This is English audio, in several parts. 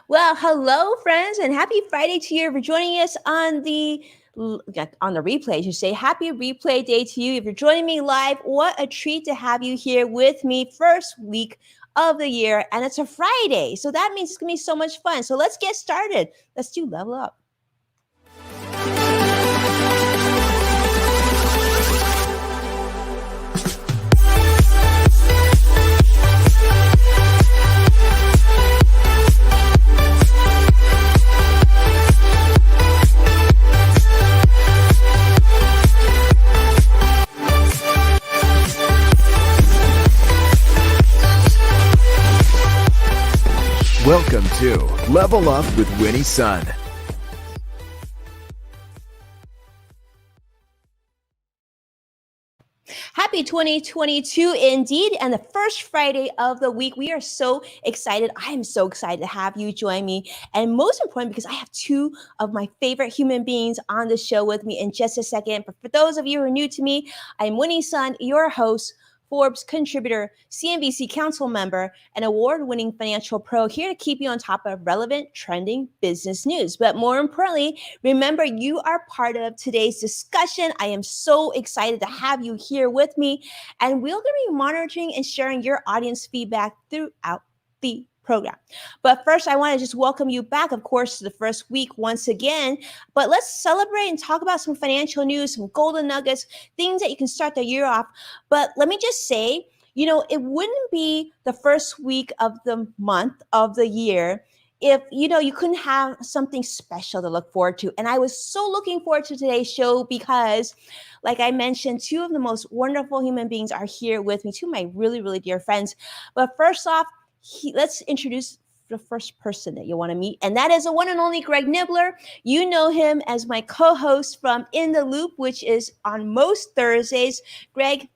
Well, hello, friends, and happy Friday to you for joining us on the replay. I should say happy replay day to you. If you're joining me live, what a treat to have you here with me first week of the year, and it's a Friday, so that means it's gonna be so much fun. So let's get started. Let's do level up. Welcome to Level Up with Winnie Sun. Happy 2022 indeed, and the first Friday of the week. We are so excited. I am so excited to have you join me. And most important, because I have two of my favorite human beings on the show with me in just a second. But for those of you who are new to me, I'm Winnie Sun, your host, Forbes contributor, CNBC council member, and award-winning financial pro, here to keep you on top of relevant, trending business news. But more importantly, remember, you are part of today's discussion. I am so excited to have you here with me, and we're going to be monitoring and sharing your audience feedback throughout the program. But first, I want to just welcome you back, of course, to the first week once again. But let's celebrate and talk about some financial news, some golden nuggets, things that you can start the year off. But let me just say, it wouldn't be the first week of the month of the year if, you couldn't have something special to look forward to. And I was so looking forward to today's show because, like I mentioned, two of the most wonderful human beings are here with me, two of my really, really dear friends. But first off, let's introduce the first person that you want to meet, and that is the one and only Greg Nibbler. You know him as my co-host from In the Loop, which is on most Thursdays. Greg,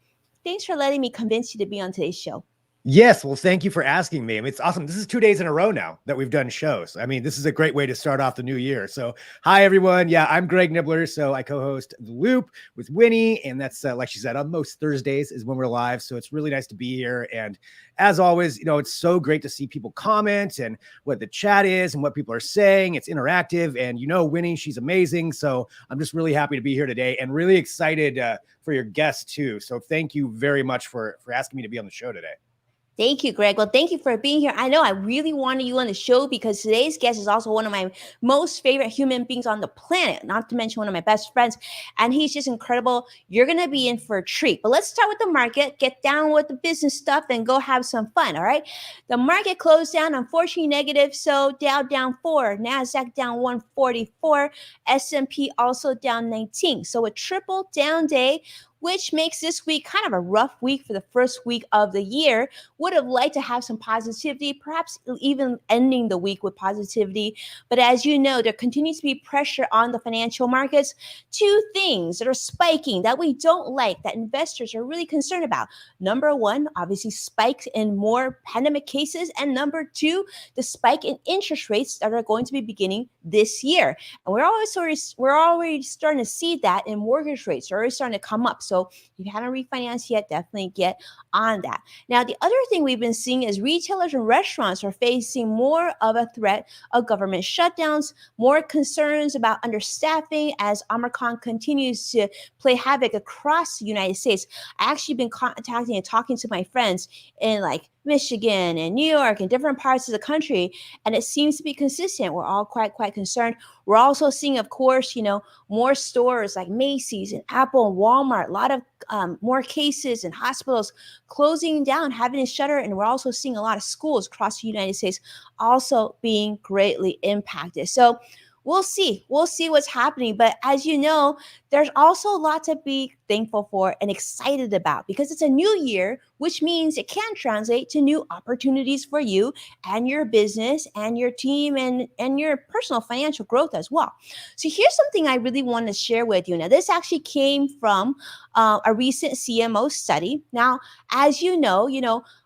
thanks for letting me convince you to be on today's show. Yes, well, thank you for asking me. I mean, it's awesome. This is 2 days in a row now that we've done shows. I mean, this is a great way to start off the new year. So, hi, everyone. Yeah, I'm Greg Nibbler. So I co-host The Loop with Winnie. And that's, like she said, on most Thursdays is when we're live. So it's really nice to be here. And as always, it's so great to see people comment and what the chat is and what people are saying. It's interactive. And Winnie, she's amazing. So I'm just really happy to be here today and really excited for your guest too. So thank you very much for asking me to be on the show today. Thank you, Greg. Well, thank you for being here. I know I really wanted you on the show because today's guest is also one of my most favorite human beings on the planet, not to mention one of my best friends. And he's just incredible. You're going to be in for a treat. But let's start with the market, get down with the business stuff, and go have some fun, all right? The market closed down, unfortunately, negative. So Dow down 4, NASDAQ down 144, S&P also down 19. So a triple down day, which makes this week kind of a rough week for the first week of the year. Would have liked to have some positivity, perhaps even ending the week with positivity. But as you know, there continues to be pressure on the financial markets. Two things that are spiking that we don't like, that investors are really concerned about. Number one, obviously, spikes in more pandemic cases. And number two, the spike in interest rates that are going to be beginning this year. And we're already starting to see that in mortgage rates. They're already starting to come up. So if you haven't refinanced yet, definitely get on that. Now, the other thing we've been seeing is retailers and restaurants are facing more of a threat of government shutdowns, more concerns about understaffing as Omicron continues to play havoc across the United States. I actually been contacting and talking to my friends in Michigan and New York and different parts of the country, and it seems to be consistent. We're all quite concerned. We're also seeing, of course, more stores like Macy's and Apple and Walmart, a lot of more cases and hospitals closing down, having to shutter, and we're also seeing a lot of schools across the United States also being greatly impacted. So we'll see what's happening. But as you know, there's also a lot to be thankful for and excited about because it's a new year, which means it can translate to new opportunities for you and your business and your team and your personal financial growth as well. So here's something I really want to share with you. Now, this actually came from a recent CMO study. Now, as you know,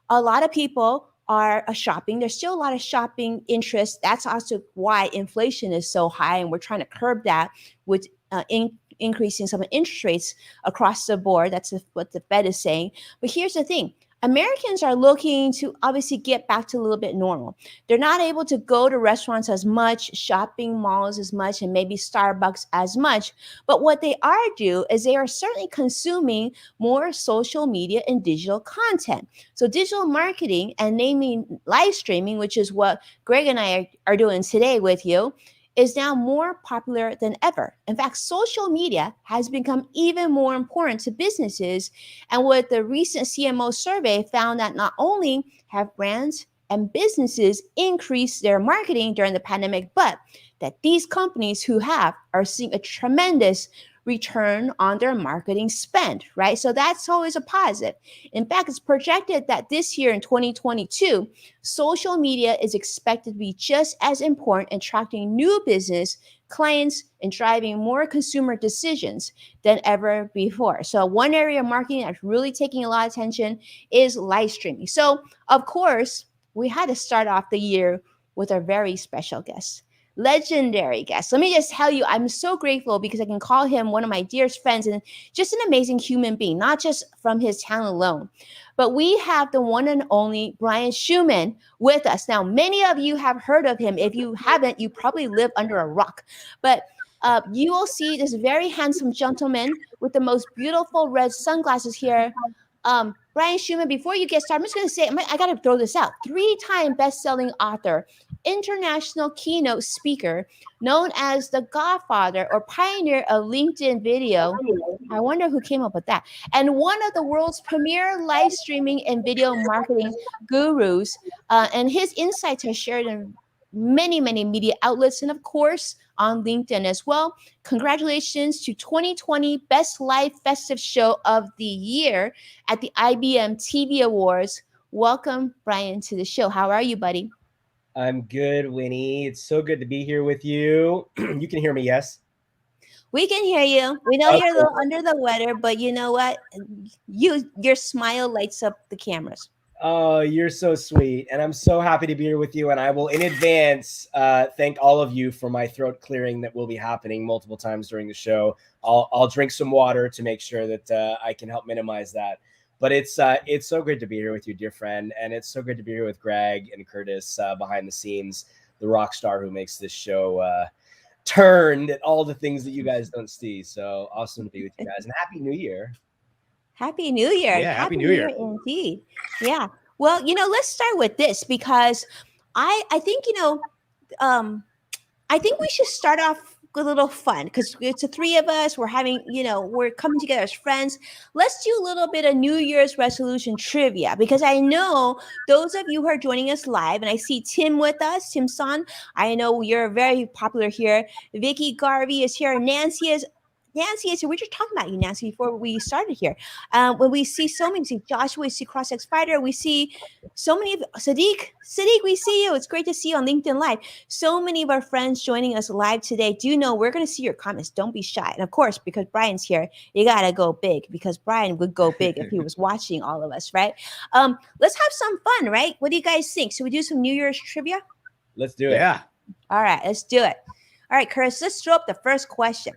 a lot of people are shopping. There's still a lot of shopping interest. That's also why inflation is so high, and we're trying to curb that with increasing some interest rates across the board. That's what the Fed is saying. But here's the thing. Americans are looking to obviously get back to a little bit normal. They're not able to go to restaurants as much, shopping malls as much, and maybe Starbucks as much. But what they are do is they are certainly consuming more social media and digital content. So digital marketing and naming live streaming, which is what Greg and I are doing today with you, is now more popular than ever. In fact, social media has become even more important to businesses. And with the recent CMO survey found that not only have brands and businesses increased their marketing during the pandemic, but that these companies who have are seeing a tremendous return on their marketing spend, right? So that's always a positive. In fact, it's projected that this year in 2022, social media is expected to be just as important in attracting new business clients and driving more consumer decisions than ever before. So one area of marketing that's really taking a lot of attention is live streaming. So of course, we had to start off the year with a very special guest. Legendary guest. Let me just tell you, I'm so grateful because I can call him one of my dearest friends and just an amazing human being, not just from his talent alone. But we have the one and only Brian Schulman with us. Now, many of you have heard of him. If you haven't, you probably live under a rock. But you will see this very handsome gentleman with the most beautiful red sunglasses here. Brian Schulman, before you get started, I'm just going to say, I got to throw this out. 3-time best-selling author, international keynote speaker, known as the godfather or pioneer of LinkedIn video. I wonder who came up with that. And one of the world's premier live streaming and video marketing gurus. And his insights are shared in many, many media outlets and, of course, on LinkedIn as well. Congratulations to 2020 Best Live Festive Show of the Year at the IBM TV Awards. Welcome, Brian, to the show. How are you, buddy? I'm good, Winnie. It's so good to be here with you. You can hear me, yes? We can hear you. We know you're a little under the weather, but you know what? Your smile lights up the cameras. Oh, you're so sweet. And I'm so happy to be here with you. And I will, in advance, thank all of you for my throat clearing that will be happening multiple times during the show. I'll drink some water to make sure that I can help minimize that. But it's so good to be here with you, dear friend. And it's so good to be here with Greg and Curtis behind the scenes, the rock star who makes this show turned at all the things that you guys don't see. So awesome to be with you guys. And Happy New Year. Happy New Year. Yeah, Happy New Year. Indeed. Yeah. Well, let's start with this because I think, I think we should start off with a little fun because it's the three of us. We're having, we're coming together as friends. Let's do a little bit of New Year's resolution trivia because I know those of you who are joining us live, and I see Tim with us, Tim Son. I know you're very popular here. Vicky Garvey is here. Nancy is here. We were just talking about you, Nancy, before we started here. When we see so many, we see Joshua, we see CrossX Fighter, we see so many of Sadiq, we see you. It's great to see you on LinkedIn Live. So many of our friends joining us live today. Do you know we're going to see your comments? Don't be shy. And of course, because Brian's here, you got to go big because Brian would go big if he was watching all of us, right? Let's have some fun, right? What do you guys think? Should we do some New Year's trivia? Let's do it. Yeah. All right, let's do it. All right, Chris, let's throw up the first question.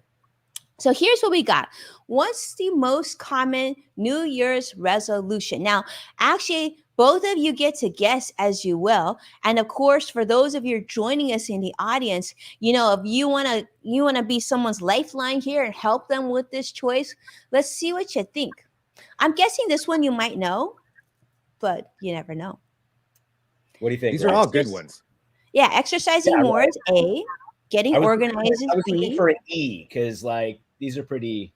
So here's what we got. What's the most common New Year's resolution? Now, actually, both of you get to guess as you will. And of course, for those of you joining us in the audience, if you wanna be someone's lifeline here and help them with this choice, let's see what you think. I'm guessing this one you might know, but you never know. What do you think? These are all good ones. Yeah, exercising more is A. Getting organized is B. I was looking for an E because these are pretty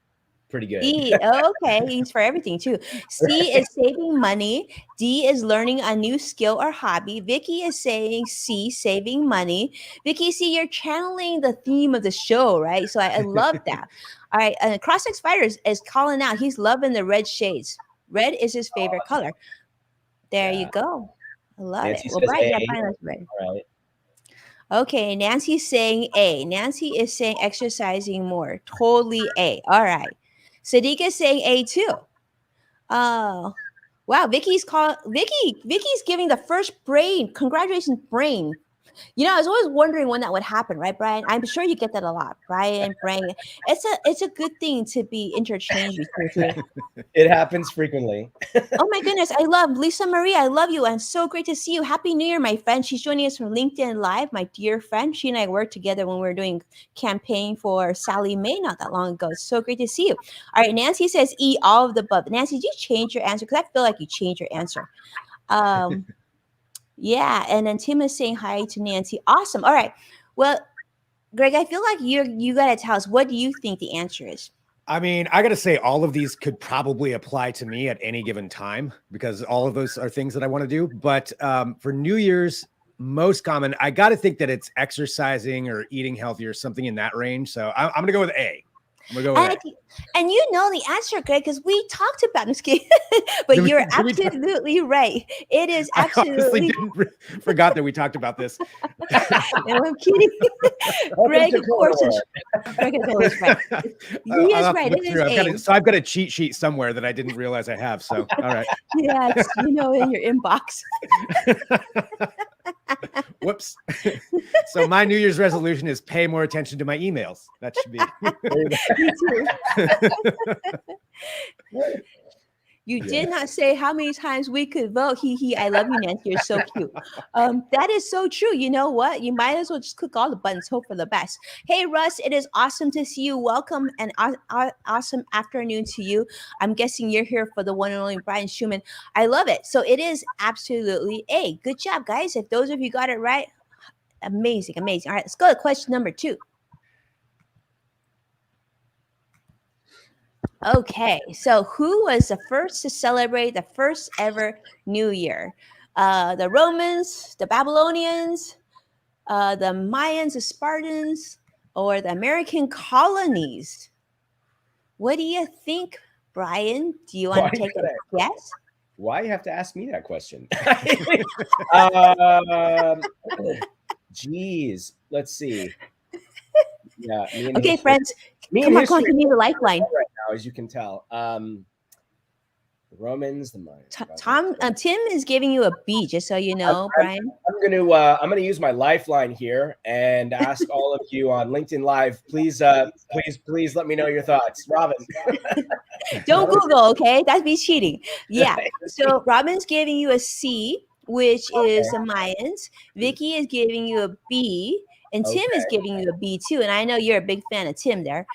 good. E, okay, E's for everything too. C is saving money. D is learning a new skill or hobby. Vicky is saying C, saving money. Vicky, see, you're channeling the theme of the show, right? So I love that. All right, and CrossX Fighter is calling out. He's loving the red shades. Red is his favorite color. There you go. I love Nancy it. Well, says Brian, A. fine, that's red. All right. Okay, Nancy's saying A. Nancy is saying exercising more. Totally A. All right. Sadiq is saying A too. Oh, wow. Vicky's giving the first brain. Congratulations, brain. I was always wondering when that would happen, right, Brian? I'm sure you get that a lot, Brian. It's a good thing to be interchanged between the two. It happens frequently. Oh my goodness, I love Lisa Marie. I love you, and so great to see you. Happy New Year, my friend. She's joining us from LinkedIn Live, my dear friend. She and I worked together when we were doing campaign for Sally Mae not that long ago. It's so great to see you. All right, Nancy says E, all of the above. Nancy, did you change your answer? Because I feel like you changed your answer. Yeah, and then Tim is saying hi to Nancy. Awesome. All right. Well, Greg, I feel like you got to tell us, what do you think the answer is? I mean, I got to say, all of these could probably apply to me at any given time because all of those are things that I want to do. But for New Year's, most common, I got to think that it's exercising or eating healthy or something in that range. So I'm going to go with A. I'm going to go with A. And you know the answer, Greg, because we talked about this game. But you're absolutely right. It is absolutely. I honestly forgot that we talked about this. No, I'm kidding. Greg, of course, Greg is always right. He is right. It is I've got a cheat sheet somewhere that I didn't realize I have. So, all right. Yeah, it's, in your inbox. Whoops. So my New Year's resolution is pay more attention to my emails. That should be. Me too. You did not say how many times we could vote. I love you, Nancy. You're so cute. That is so true. You know what? You might as well just click all the buttons, hope for the best. Hey, Russ, it is awesome to see you. Welcome and awesome afternoon to you. I'm guessing you're here for the one and only Brian Schulman. I love it. So it is absolutely A. Good job, guys. If those of you got it right, amazing, amazing. All right, let's go to question number 2. Okay, so who was the first to celebrate the first ever New Year? The Romans, the Babylonians, the Mayans, the Spartans, or the American colonies? What do you think, Brian? Do you want to take a guess? Why you have to ask me that question? Geez, let's see. Yeah. Okay, friends. Come on, give me the lifeline. Right now, as you can tell. The Romans, the Mayans. Tim is giving you a B, just so you know, Brian. I'm gonna use my lifeline here and ask all of you on LinkedIn Live. Please let me know your thoughts, Robin. Don't Google, okay? That'd be cheating. Yeah. So Robin's giving you a C, which is the Mayans. Vicky is giving you a B. And Tim is giving you a B too. And I know you're a big fan of Tim there.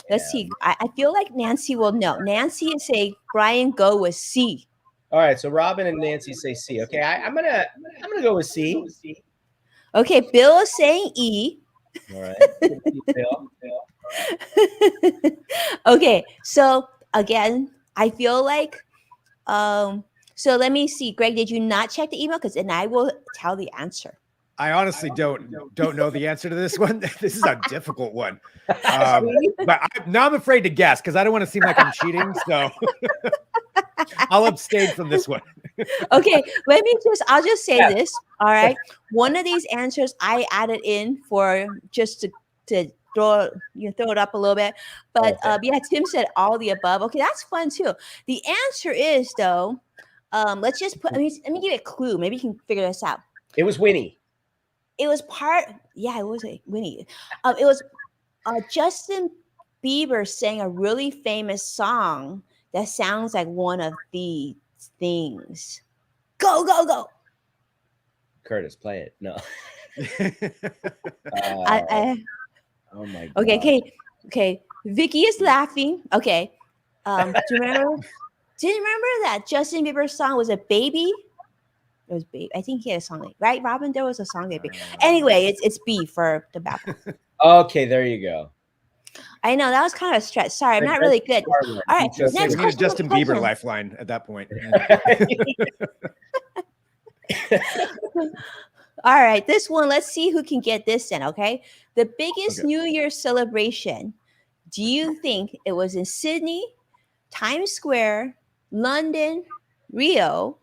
Let's see. I feel like Nancy will know. Nancy is saying, Brian, go with C. All right. So Robin and Nancy say C. Okay. I'm gonna go with C. Okay. Bill is saying E. All right. Bill. Okay. So again, I feel like so let me see. Greg, did you not check the email? Because then I will tell the answer. I honestly don't know the answer to this one. This is a difficult one. But now I'm afraid to guess because I don't want to seem like I'm cheating. So I'll abstain from this one. Okay, I'll just say this. All right. One of these answers I added in for just to throw it up a little bit. But yeah, Tim said all the above. Okay, that's fun too. The answer is though, let's just let me give you a clue. Maybe you can figure this out. It was Winnie. It was it was a Winnie. It was Justin Bieber sang a really famous song that sounds like one of these things. Go, go, go. Curtis, play it. No. Oh my God. Okay. Vicky is laughing. Okay. Do you remember that Justin Bieber song was a Baby? It was Baby. I think he had a song right, Robin? There was a song Baby. Anyway, it's B for the Babel. Okay, there you go. I know that was kind of a stretch. Sorry, I'm not really good. All right, next question. Justin Bieber lifeline at that point. All right, this one. Let's see who can get this in. Okay, the biggest New Year celebration. Do you think it was in Sydney, Times Square, London, Rio,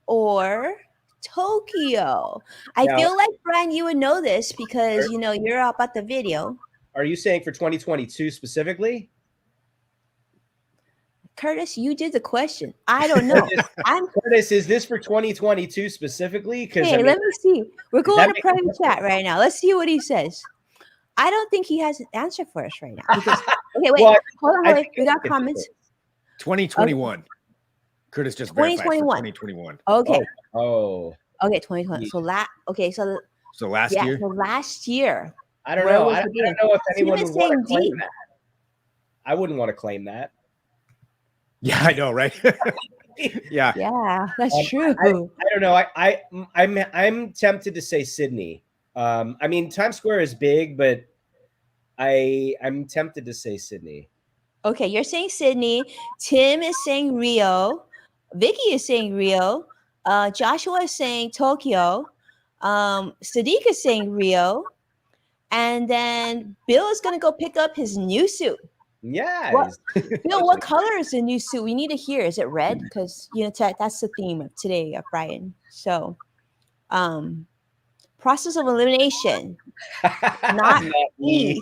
or Tokyo? I feel like, Brian, you would know this because you're up at the video. Are you saying for 2022 specifically? Curtis, you did the question. I don't know. Curtis, is this for 2022 specifically? Because Hey, let me see. We're going to makes private chat right now. Let's see what he says. I don't think he has an answer for us right now. Because okay, wait, Well, hold on, wait. We got comments. 2021. Curtis just verified for 2021. Okay. Oh. Okay, 2020. So So last year. So last year. I don't know. I don't know if anyone would want to claim D. that. I wouldn't want to claim that. Yeah, I know, right? Yeah. Yeah, that's true. I don't know. I'm tempted to say Sydney. I mean, Times Square is big, but I'm tempted to say Sydney. Okay, you're saying Sydney. Tim is saying Rio. Vicky is saying Rio. Joshua is saying Tokyo. Sadiq is saying Rio. And then Bill is gonna go pick up his new suit. Yeah. Bill, what color is the new suit? We need to hear. Is it red? Because that's the theme of today, Brian. So, process of elimination, not E.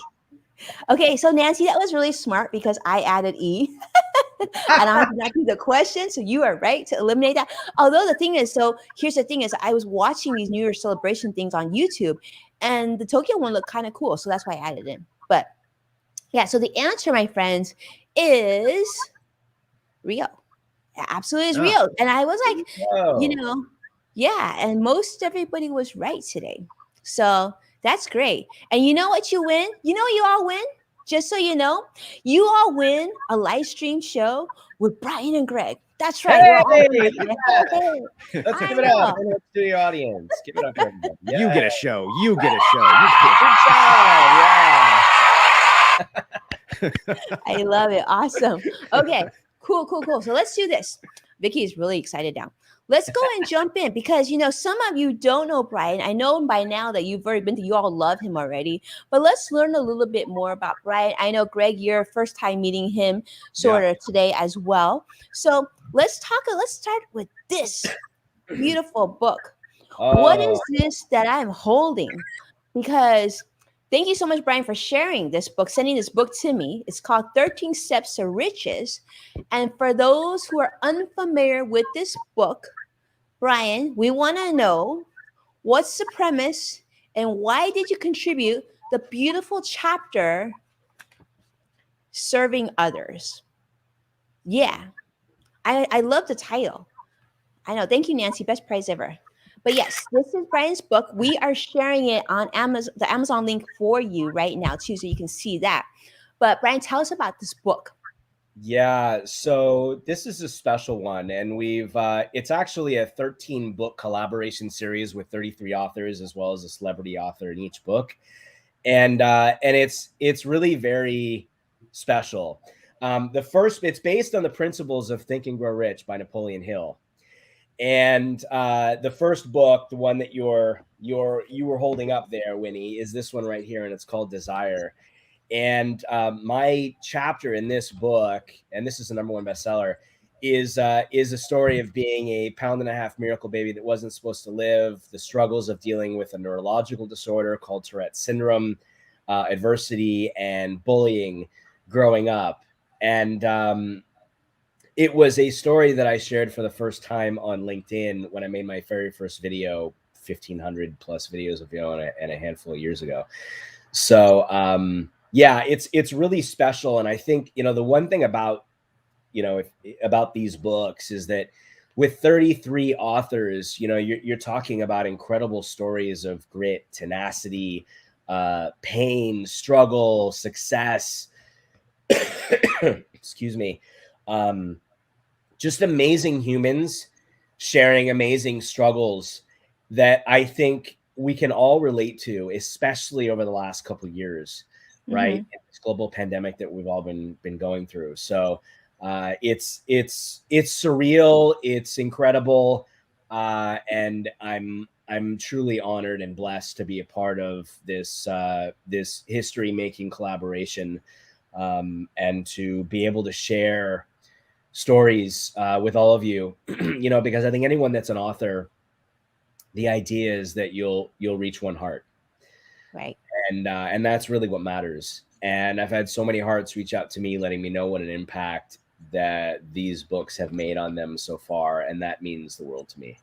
Okay, so Nancy, that was really smart because I added E. And I did not do the question, so you are right to eliminate that. Although the thing is, so here's the thing is, I was watching these New Year's celebration things on YouTube, and the Tokyo one looked kind of cool, so that's why I added it in. But yeah, so the answer, my friends, is Rio. It absolutely is Rio. And I was like, yeah, and most everybody was right today. So that's great. And you know what you win? You know what you all win? Just so you know, you all win a live stream show with Brian and Greg. That's right. Hey, let's give it up to the audience. Give it up, everybody. Yeah. You get a show. You get a show. Good job. Yeah. I love it. Awesome. Okay. Cool. So let's do this. Vicky is really excited now. Let's go and jump in because, some of you don't know Brian. I know by now that you've already been to, you all love him already, but let's learn a little bit more about Brian. I know, Greg, you're first time meeting him today as well. So let's start with this beautiful book. What is this that I'm holding? Because thank you so much, Brian, for sharing this book, sending this book to me. It's called 13 Steps to Riches. And for those who are unfamiliar with this book, Brian, we want to know what's the premise and why did you contribute the beautiful chapter, Serving Others? Yeah, I love the title. I know. Thank you, Nancy. Best prize ever. But yes, this is Brian's book. We are sharing it on Amazon, the Amazon link for you right now, too, so you can see that. But Brian, tell us about this book. Yeah, so this is a special one, and it's actually a 13 book collaboration series with 33 authors as well as a celebrity author in each book, and it's really very special. It's based on the principles of Think and Grow Rich by Napoleon Hill. And the first book, the one that you were holding up there, Winnie, is this one right here, and it's called Desire. And my chapter in this book, and this is the #1 bestseller, is a story of being a 1.5 pound miracle baby that wasn't supposed to live, the struggles of dealing with a neurological disorder called Tourette syndrome, adversity, and bullying growing up. And it was a story that I shared for the first time on LinkedIn when I made my very first video, 1,500 plus videos of and a handful of years ago. So yeah, it's really special. And I think, the one thing about, about these books is that with 33 authors, you're talking about incredible stories of grit, tenacity, pain, struggle, success, excuse me. Just amazing humans sharing amazing struggles that I think we can all relate to, especially over the last couple of years, right? Mm-hmm. This global pandemic that we've all been going through. So it's surreal, it's incredible, and I'm truly honored and blessed to be a part of this this history making collaboration, and to be able to share stories with all of you, because I think anyone that's an author, the idea is that you'll reach one heart, right? And that's really what matters. And I've had so many hearts reach out to me, letting me know what an impact that these books have made on them so far, and that means the world to me.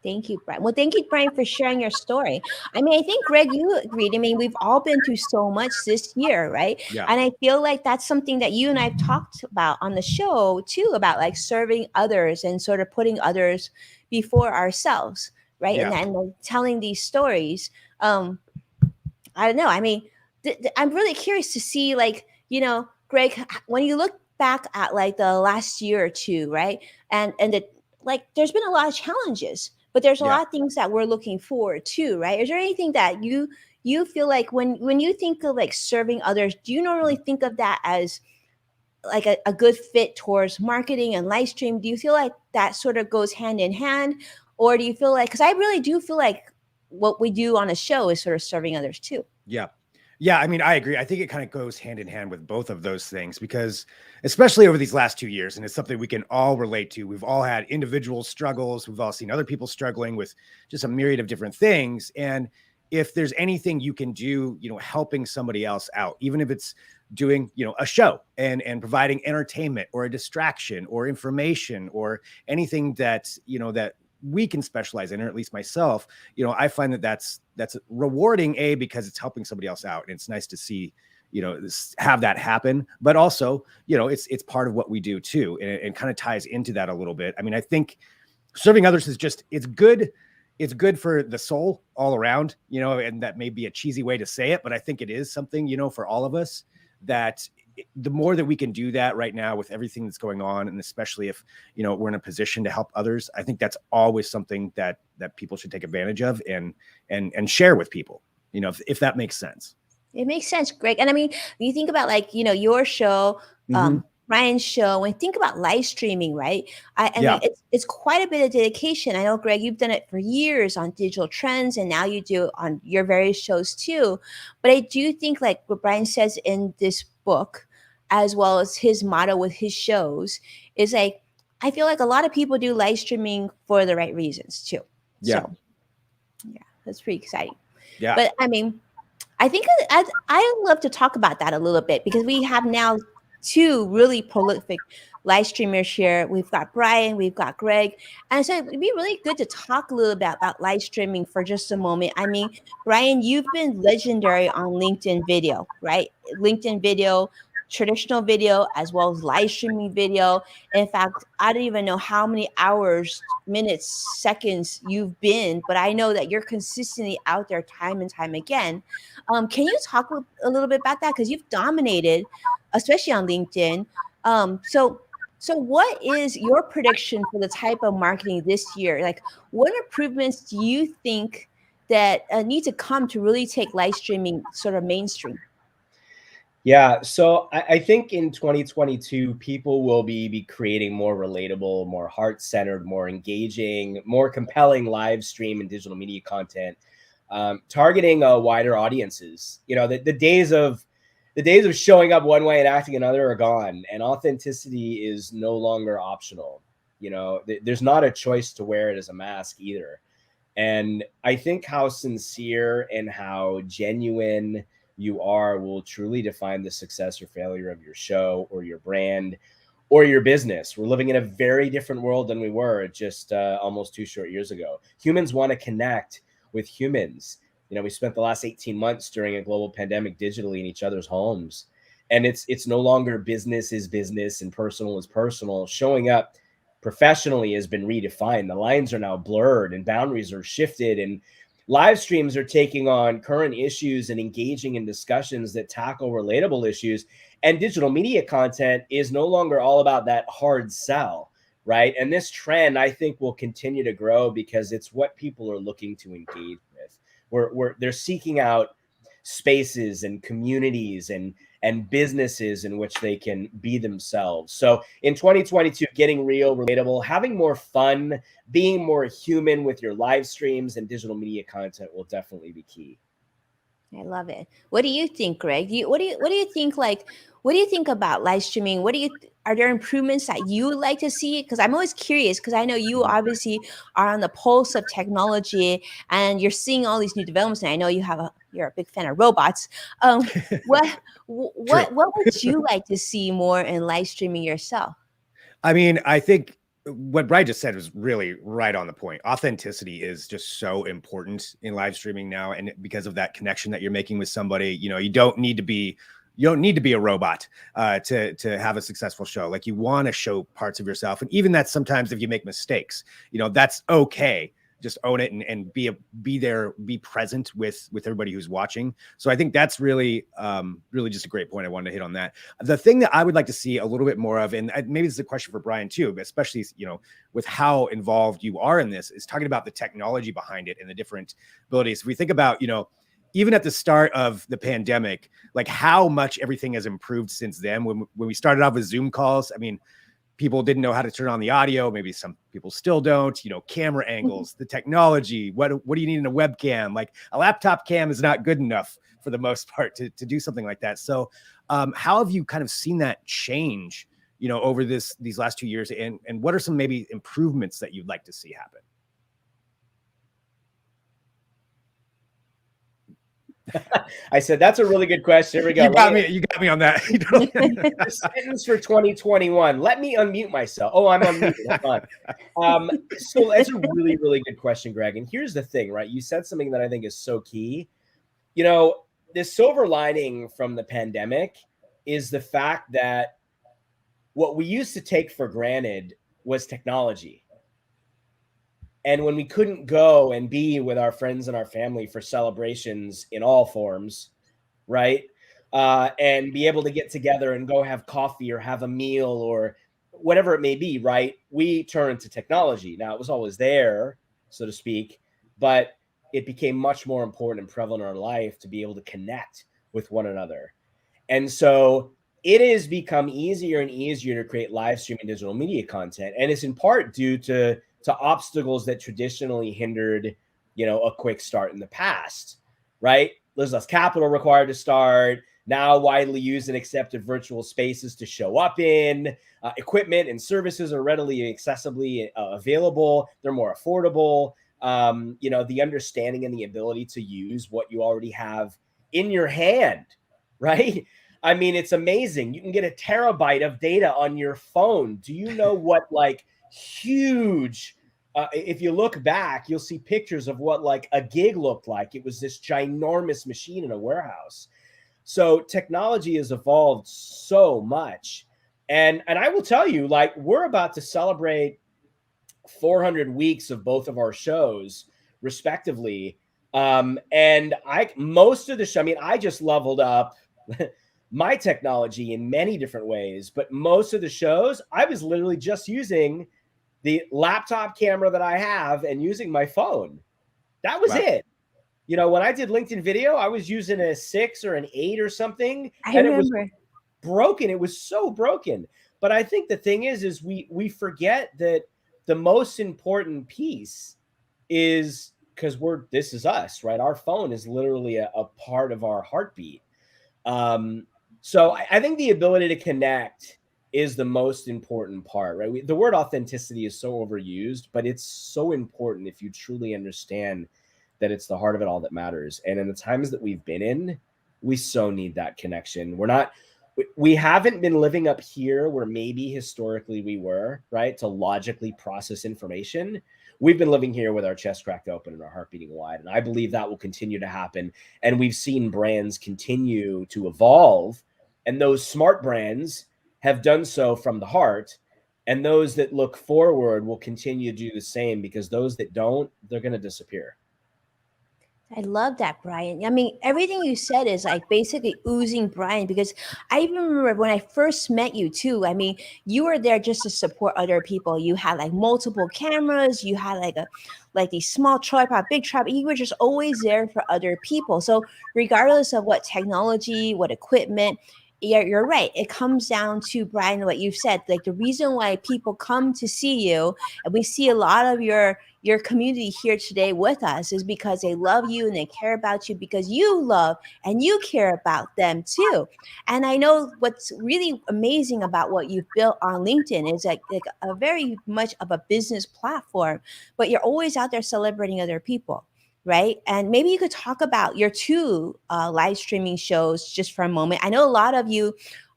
Thank you, Brian. Well, thank you, Brian, for sharing your story. I mean, I think, Greg, you agreed. I mean, we've all been through so much this year, right? Yeah. And I feel like that's something that you and I've talked about on the show too, about like serving others and sort of putting others before ourselves, right? Yeah. And like, telling these stories. I don't know. I mean, I'm really curious to see, like, Greg, when you look back at like the last year or two, right? And like, there's been a lot of challenges, but there's a Yeah. lot of things that we're looking forward to, right? Is there anything that you feel like when you think of like serving others, do you normally think of that as like a good fit towards marketing and live stream? Do you feel like that sort of goes hand in hand, or do you feel like, because I really do feel like what we do on a show is sort of serving others too? Yeah. Yeah. I mean, I agree. I think it kind of goes hand in hand with both of those things, because especially over these last 2 years, and it's something we can all relate to. We've all had individual struggles. We've all seen other people struggling with just a myriad of different things. And if there's anything you can do, helping somebody else out, even if it's doing, a show and providing entertainment or a distraction or information or anything that, that we can specialize in, or at least myself, I find that that's rewarding, because it's helping somebody else out. And it's nice to see, have that happen, but also, it's part of what we do too. And it kind of ties into that a little bit. I mean, I think serving others is just, it's good. It's good for the soul all around, and that may be a cheesy way to say it, but I think it is something, for all of us, that the more that we can do that right now with everything that's going on, and especially if, we're in a position to help others, I think that's always something that people should take advantage of and share with people, if that makes sense. It makes sense, Greg. And I mean, when you think about like, your show, Ryan's show, when you think about live streaming, right? Yeah. It's quite a bit of dedication. I know, Greg, you've done it for years on digital trends, and now you do it on your various shows too. But I do think, like what Brian says in this book, as well as his motto with his shows, is like, I feel like a lot of people do live streaming for the right reasons too. Yeah. So, yeah, that's pretty exciting. Yeah. But I mean, I think I love to talk about that a little bit, because we have now two really prolific live streamers here. We've got Brian, we've got Greg. And so it'd be really good to talk a little bit about live streaming for just a moment. I mean, Brian, you've been legendary on LinkedIn video, right? LinkedIn video, traditional video, as well as live streaming video. In fact, I don't even know how many hours, minutes, seconds you've been, but I know that you're consistently out there time and time again. Can you talk a little bit about that? Because you've dominated, especially on LinkedIn. So what is your prediction for the type of marketing this year? Like, what improvements do you think that need to come to really take live streaming sort of mainstream? Yeah, so I think in 2022, people will be creating more relatable, more heart-centered, more engaging, more compelling live stream and digital media content, targeting wider audiences. The days of showing up one way and acting another are gone, and authenticity is no longer optional. There's not a choice to wear it as a mask either. And I think how sincere and how genuine you are will truly define the success or failure of your show or your brand or your business. We're living in a very different world than we were just almost 2 short years ago. Humans want to connect with humans. We spent the last 18 months during a global pandemic digitally in each other's homes. And it's no longer business is business and personal is personal. Showing up professionally has been redefined. The lines are now blurred and boundaries are shifted, and live streams are taking on current issues and engaging in discussions that tackle relatable issues. And digital media content is no longer all about that hard sell, right? And this trend, I think, will continue to grow because it's what people are looking to engage with. They're seeking out spaces and communities and businesses in which they can be themselves. So in 2022, getting real, relatable, having more fun, being more human with your live streams and digital media content will definitely be key. I love it. What do you think, Greg? What do you think? Like, what do you think about live streaming? Are there improvements that you would like to see? Because I'm always curious, because I know you obviously are on the pulse of technology and you're seeing all these new developments. And I know you're a big fan of robots. What would you like to see more in live streaming yourself? I mean, I think what Brian just said was really right on the point. Authenticity is just so important in live streaming now. And because of that connection that you're making with somebody, you don't need to be a robot to have a successful show. Like, you want to show parts of yourself. And even that, sometimes if you make mistakes, that's okay. Just own it and be there, be present with everybody who's watching. So I think that's really just a great point. I wanted to hit on that. The thing that I would like to see a little bit more of, and maybe this is a question for Brian too, but especially with how involved you are in this, is talking about the technology behind it and the different abilities. If we think about even at the start of the pandemic, like how much everything has improved since then. When we started off with Zoom calls, I mean, people didn't know how to turn on the audio. Maybe some people still don't, camera angles, the technology, what do you need in a webcam? Like, a laptop cam is not good enough for the most part to do something like that. So how have you kind of seen that change, over these last 2 years? And what are some maybe improvements that you'd like to see happen? I said, that's a really good question. Here we go. You got me on that. The sentence for 2021. Let me unmute myself. Oh, I'm unmuted. Hold on. So that's a really, really good question, Greg. And here's the thing, right? You said something that I think is so key. The silver lining from the pandemic is the fact that what we used to take for granted was technology. And when we couldn't go and be with our friends and our family for celebrations in all forms, right? And be able to get together and go have coffee or have a meal or whatever it may be, right? We turned to technology. Now, it was always there, so to speak, but it became much more important and prevalent in our life to be able to connect with one another. And so it has become easier and easier to create live streaming digital media content. And it's in part due to obstacles that traditionally hindered, a quick start in the past, right? There's less capital required to start. Now widely used and accepted virtual spaces to show up in. Equipment and services are readily accessibly available. They're more affordable. The understanding and the ability to use what you already have in your hand, right? I mean, it's amazing. You can get a terabyte of data on your phone. Do you know what huge, if you look back, you'll see pictures of what a gig looked like. It was this ginormous machine in a warehouse. So technology has evolved so much. And I will tell you, we're about to celebrate 400 weeks of both of our shows respectively. And most of the show, I just leveled up my technology in many different ways, but most of the shows, I was literally just using the laptop camera that I have and using my phone. That was it. When I did LinkedIn video, I was using a 6 or an 8 or something. I remember. It was broken. It was so broken. But I think the thing is we forget that the most important piece is, because this is us, right? Our phone is literally a part of our heartbeat. So I think the ability to connect is the most important part, right? The word authenticity is so overused, but it's so important if you truly understand that it's the heart of it all that matters. And in the times that we've been in, we so need that connection. We haven't been living up here where maybe historically we were, right? To logically process information. We've been living here with our chest cracked open and our heart beating wide. And I believe that will continue to happen. And we've seen brands continue to evolve. And those smart brands have done so from the heart. And those that look forward will continue to do the same, because those that don't, they're going to disappear. I love that, Brian. I mean, everything you said is basically oozing Brian, because I even remember when I first met you too. I mean, you were there just to support other people. You had multiple cameras. You had a small tripod, big tripod. You were just always there for other people. So regardless of what technology, what equipment, you're right. It comes down to, Brian, what you've said. The reason why people come to see you, and we see a lot of your community here today with us, is because they love you and they care about you, because you love and you care about them too. And I know what's really amazing about what you've built on LinkedIn is a very much of a business platform, but you're always out there celebrating other people. Right. And maybe you could talk about your two live streaming shows just for a moment. I know a lot of you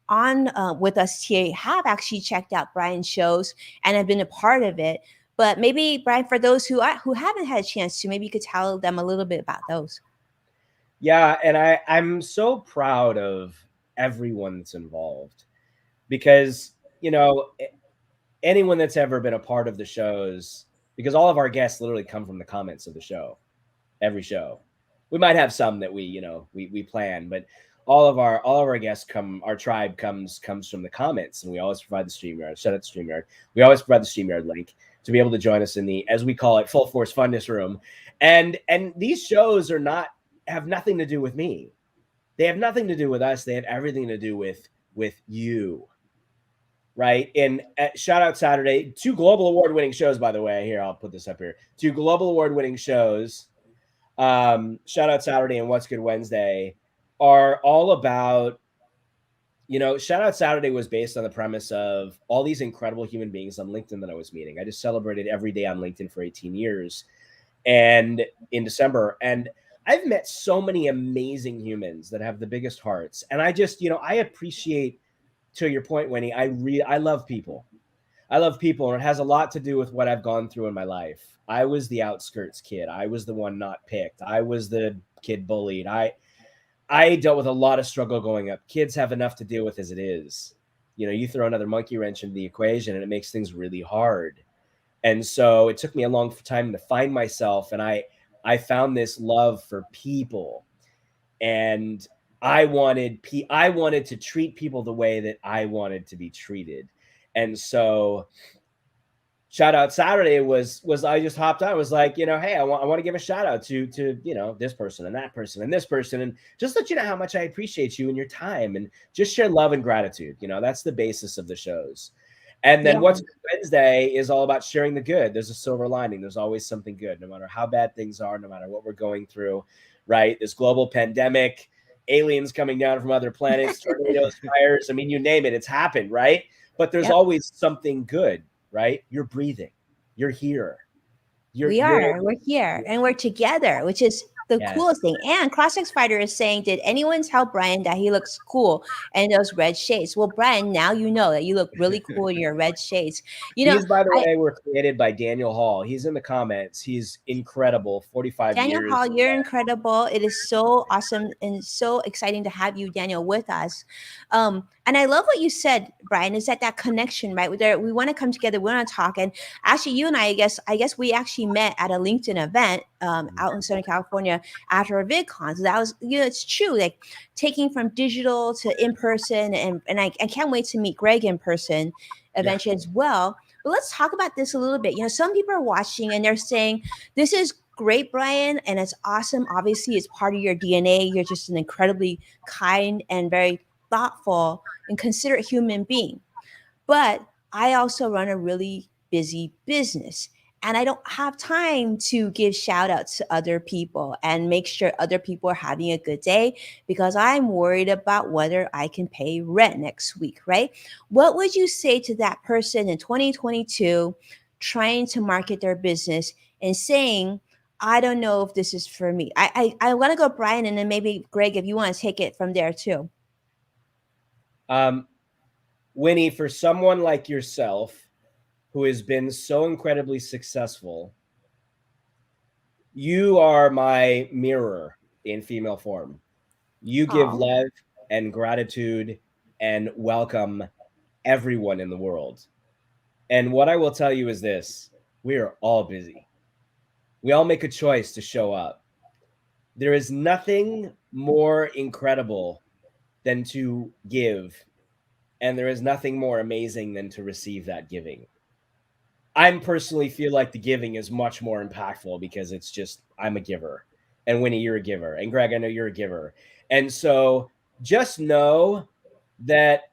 on with us today have actually checked out Brian's shows and have been a part of it. But maybe, Brian, for those who haven't had a chance to, maybe you could tell them a little bit about those. Yeah, and I'm so proud of everyone that's involved because, anyone that's ever been a part of the shows, because all of our guests literally come from the comments of the show, every show. We might have some that we plan, but all of our guests our tribe comes from the comments, and we always provide the StreamYard. Shout out to StreamYard. We always provide the StreamYard link to be able to join us in the, as we call it, full force funness room. And these shows have nothing to do with me. They have nothing to do with us. They have everything to do with you. Right. And shout out Saturday, 2 global award-winning shows, by the way. Here, I'll put this up here. 2 global award-winning shows. Shout out Saturday and What's Good Wednesday are all about, Shout Out Saturday was based on the premise of all these incredible human beings on LinkedIn that I was meeting. I just celebrated every day on LinkedIn for 18 years and in December. And I've met so many amazing humans that have the biggest hearts. And I just, I appreciate, to your point, Winnie, I love people. I love people, and it has a lot to do with what I've gone through in my life. I was the outskirts kid. I was the one not picked. I was the kid bullied. I dealt with a lot of struggle growing up. Kids have enough to deal with as it is. You throw another monkey wrench into the equation and it makes things really hard. And so it took me a long time to find myself, and I found this love for people, and I wanted to treat people the way that I wanted to be treated. And so Shout Out Saturday was I just hopped on. I was like, hey, I want to give a shout out to this person and that person and this person, and just let you know how much I appreciate you and your time, and just share love and gratitude. That's the basis of the shows. And then What's Good Wednesday is all about sharing the good. There's a silver lining. There's always something good, no matter how bad things are, no matter what we're going through, right? This global pandemic, aliens coming down from other planets, tornadoes, fires. I mean, you name it, it's happened, right? But there's always something good, right? You're breathing. You're here. We're here, and we're together, which is the coolest thing. And CrossX Fighter is saying, did anyone tell Brian that he looks cool in those red shades? Well, Brian, now you know that you look really cool in your red shades. These, by the way, were created by Daniel Hall. He's in the comments. He's incredible. 45 years. Daniel Hall, you're incredible. It is so awesome and so exciting to have you, Daniel, with us. And I love what you said, Brian, is that connection, right? We want to come together, we want to talk. And actually, you and I guess we actually met at a LinkedIn event out in Southern California after a VidCon. So that was, it's true, like taking from digital to in person. And I can't wait to meet Greg in person eventually as well. But let's talk about this a little bit. Some people are watching and they're saying, this is great, Brian, and it's awesome. Obviously, it's part of your DNA. You're just an incredibly kind and very thoughtful and considerate human being. But I also run a really busy business, and I don't have time to give shout outs to other people and make sure other people are having a good day because I'm worried about whether I can pay rent next week, right? What would you say to that person in 2022 trying to market their business and saying, I don't know if this is for me? I want to go Brian, and then maybe Greg, if you want to take it from there too. Winnie, for someone like yourself who has been so incredibly successful, you are my mirror in female form. You give love and gratitude and welcome everyone in the world. And what I will tell you is this: we are all busy. We all make a choice to show up. There is nothing more incredible than to give, and there is nothing more amazing than to receive that giving. I personally feel like the giving is much more impactful because it's just, I'm a giver, and Winnie, you're a giver, and Greg, I know you're a giver. And so just know that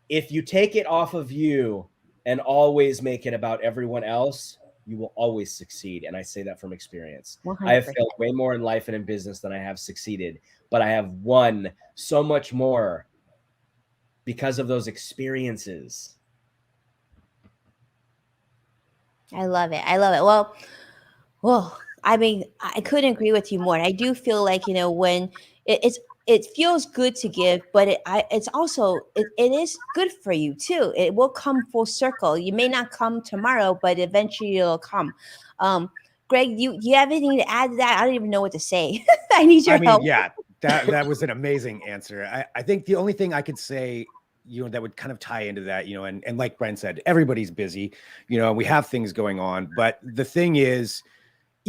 if you take it off of you and always make it about everyone else, you will always succeed. And I say that from experience. 100%. I have failed way more in life and in business than I have succeeded, but I have won so much more because of those experiences. I love it. Well, I mean, I couldn't agree with you more. I do feel like, when it's it feels good to give, but it's also it is good for you too. It will come full circle. You may not come tomorrow, but eventually it'll come. Greg, you have anything to add to that? I don't even know what to say. I need your I mean, help. yeah, that was an amazing answer. I think the only thing I could say, that would kind of tie into that, and like Brian said, everybody's busy, we have things going on. But the thing is,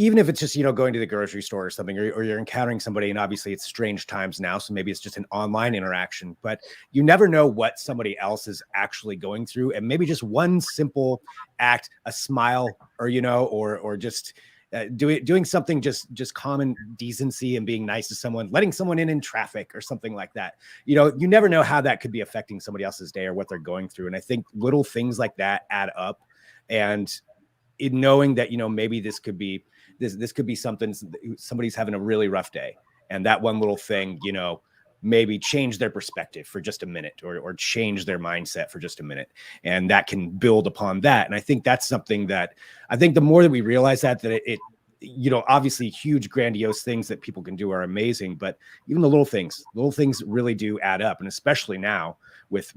even if it's just, going to the grocery store or something, or you're encountering somebody, and obviously it's strange times now, so maybe it's just an online interaction, but you never know what somebody else is actually going through. And maybe just one simple act, a smile, or, or just doing something, just common decency and being nice to someone, letting someone in traffic or something like that. You never know how that could be affecting somebody else's day or what they're going through. And I think little things like that add up. And in knowing that, maybe this could be something, somebody's having a really rough day, and that one little thing, maybe change their perspective for just a minute, or change their mindset for just a minute. And that can build upon that. And I think that's something that I think the more that we realize that it obviously huge, grandiose things that people can do are amazing, but even the little things really do add up. And especially now with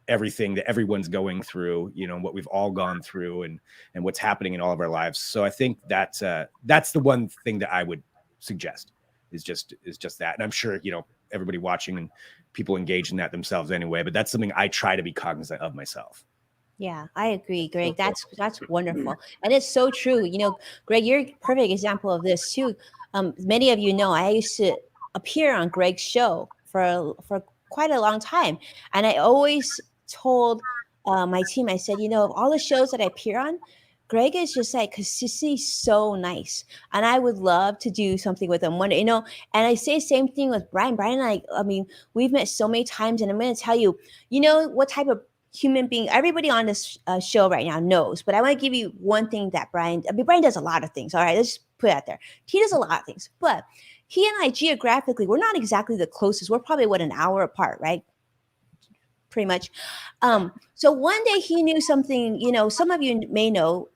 everything that everyone's going through, what we've all gone through, and what's happening in all of our lives. So I think that's the one thing that I would suggest is just that. And I'm sure, everybody watching and people engage in that themselves anyway, but that's something I try to be cognizant of myself. Yeah, I agree, Greg. That's wonderful. And it's so true. Greg, you're a perfect example of this too. Many of you know I used to appear on Greg's show for quite a long time. And I always told my team, I said, of all the shows that I appear on, Greg is just like consistently so nice, and I would love to do something with him one day, And I say the same thing with Brian. Brian and I mean, we've met so many times, and I'm going to tell you, what type of human being everybody on this show right now knows. But I want to give you one thing that Brian does a lot of things. All right, let's put it out there. He does a lot of things, but he and I geographically, we're not exactly the closest. We're probably an hour apart, right? Pretty much. So one day he knew something, some of you may know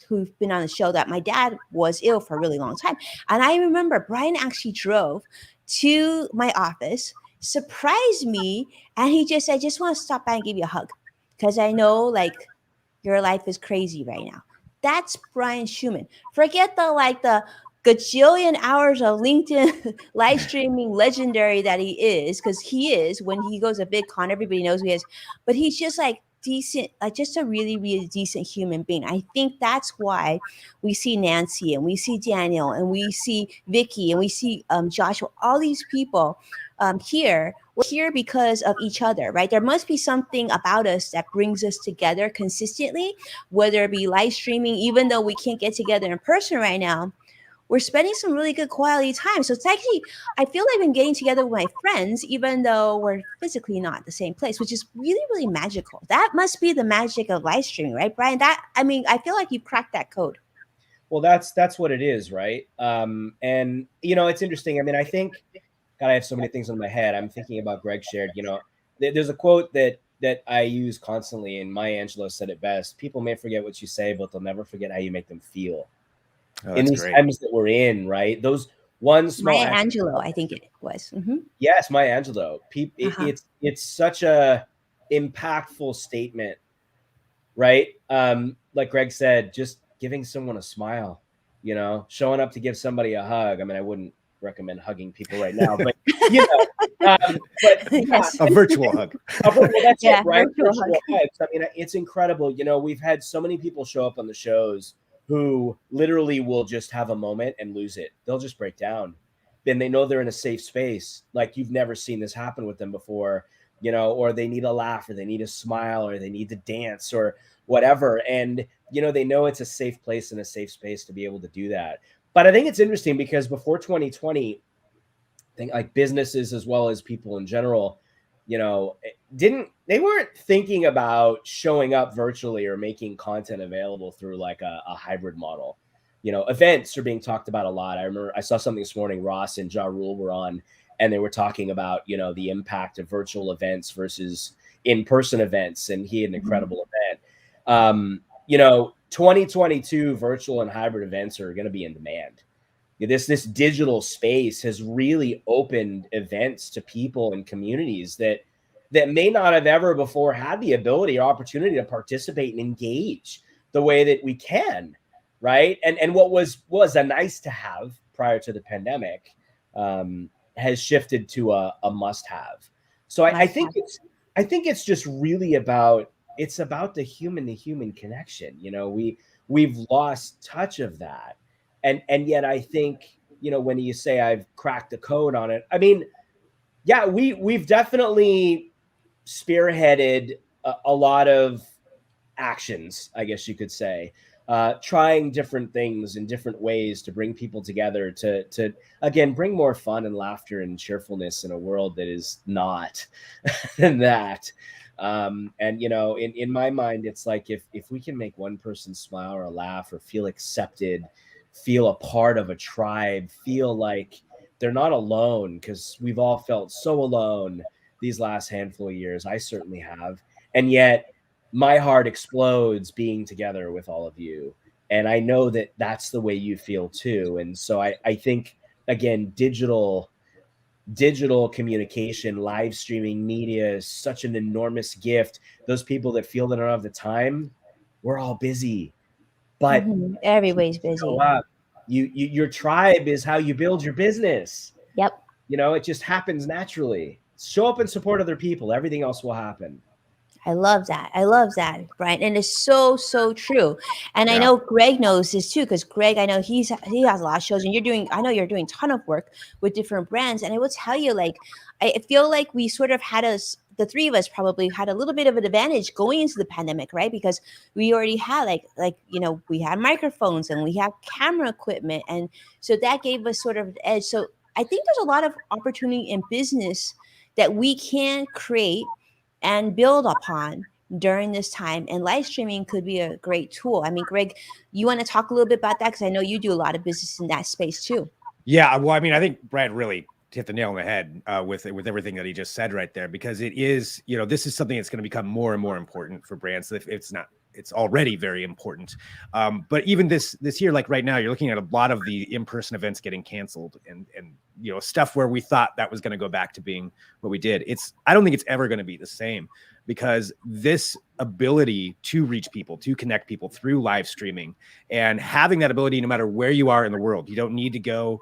who've been on the show, that my dad was ill for a really long time. And I remember Brian actually drove to my office, surprised me, and he just said, I just want to stop by and give you a hug, because I know like your life is crazy right now. That's Brian Schulman. Forget the gajillion hours of LinkedIn live streaming legendary that he is, because he is, when he goes to VidCon, everybody knows who he is, but he's just like decent, like just a really, really decent human being. I think that's why we see Nancy, and we see Daniel, and we see Vicky, and we see Joshua, all these people here. We're here because of each other, right? There must be something about us that brings us together consistently, whether it be live streaming, even though we can't get together in person right now. We're spending some really good quality time. So it's actually, I feel like I've been getting together with my friends, even though we're physically not at the same place, which is really, really magical. That must be the magic of live streaming, right, Brian? I feel like you've cracked that code. Well, that's what it is, right? And it's interesting. I mean, I think, God, I have so many things in my head. I'm thinking about Greg shared, there's a quote that I use constantly, and Maya Angelou said it best: people may forget what you say, but they'll never forget how you make them feel. In these times that we're in, right? Those one small Maya Angelou, I think it was. Mm-hmm. Yes, Maya Angelou. It's such a impactful statement, right? Like Greg said, just giving someone a smile, showing up to give somebody a hug. I mean, I wouldn't recommend hugging people right now, but but yes. A virtual hug. Well, that's yeah, it, right? Virtual hugs. I mean, it's incredible. We've had so many people show up on the shows who literally will just have a moment and lose it. They'll just break down. Then they know they're in a safe space. Like you've never seen this happen with them before, or they need a laugh, or they need a smile, or they need to dance, or whatever. And, they know it's a safe place and a safe space to be able to do that. But I think it's interesting because before 2020, I think like businesses as well as people in general, they weren't thinking about showing up virtually or making content available through like a hybrid model. Events are being talked about a lot. I remember I saw something this morning, Ross and Ja Rule were on, and they were talking about, the impact of virtual events versus in-person events. And he had an incredible event. 2022 virtual and hybrid events are going to be in demand. This digital space has really opened events to people and communities that may not have ever before had the ability or opportunity to participate and engage the way that we can, right? And what was a nice to have prior to the pandemic has shifted to a must have. So I think it's just really about the human to human connection. We've lost touch of that. And yet I think, when you say I've cracked the code on it, I mean, yeah, we've definitely spearheaded a lot of actions, I guess you could say, trying different things in different ways to bring people together to again bring more fun and laughter and cheerfulness in a world that is not than that. And in my mind, it's like if we can make one person smile or laugh or feel accepted, feel a part of a tribe, feel like they're not alone, because we've all felt so alone these last handful of years. I certainly have. And yet my heart explodes being together with all of you. And I know that that's the way you feel too. And so I think, again, digital communication, live streaming media is such an enormous gift. Those people that feel they don't have the time, we're all busy. But everybody's busy. Your tribe is how you build your business. Yep. It just happens naturally. Show up and support other people. Everything else will happen. I love that. Brian. And it's so, so true. And I know Greg knows this too, because Greg, I know he has a lot of shows, and I know you're doing a ton of work with different brands. And I will tell you, like, I feel like we sort of the three of us probably had a little bit of an advantage going into the pandemic, right? Because we already had we had microphones and we had camera equipment. And so that gave us sort of an edge. So I think there's a lot of opportunity in business that we can create and build upon during this time. And live streaming could be a great tool. I mean, Greg, you want to talk a little bit about that? Because I know you do a lot of business in that space too. Yeah, well, I mean, I think Brad really hit the nail on the head with everything that he just said right there, because it is, this is something that's going to become more and more important for brands. It's already very important. But even this year, like right now, you're looking at a lot of the in-person events getting canceled and stuff where we thought that was going to go back to being what we did. I don't think it's ever going to be the same, because this ability to reach people, to connect people through live streaming, and having that ability no matter where you are in the world, you don't need to go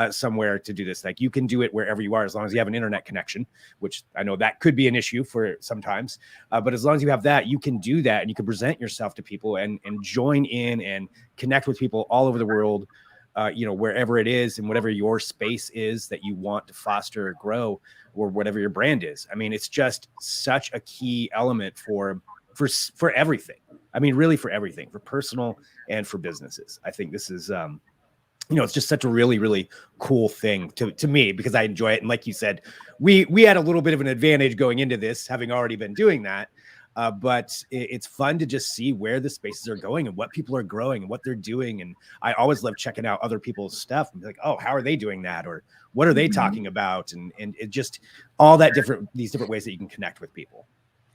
somewhere to do this. Like, you can do it wherever you are, as long as you have an internet connection, which I know that could be an issue for sometimes. But as long as you have that, you can do that, and you can present yourself to people and join in and connect with people all over the world, wherever it is and whatever your space is that you want to foster or grow, or whatever your brand is. I mean, it's just such a key element for everything. I mean, really for everything, for personal and for businesses. I think this is, it's just such a really, really cool thing to me, because I enjoy it. And like you said, we had a little bit of an advantage going into this, having already been doing that. But it's fun to just see where the spaces are going and what people are growing and what they're doing. And I always love checking out other people's stuff and be like, oh, how are they doing that? Or what are they talking about? And it just all that these different ways that you can connect with people.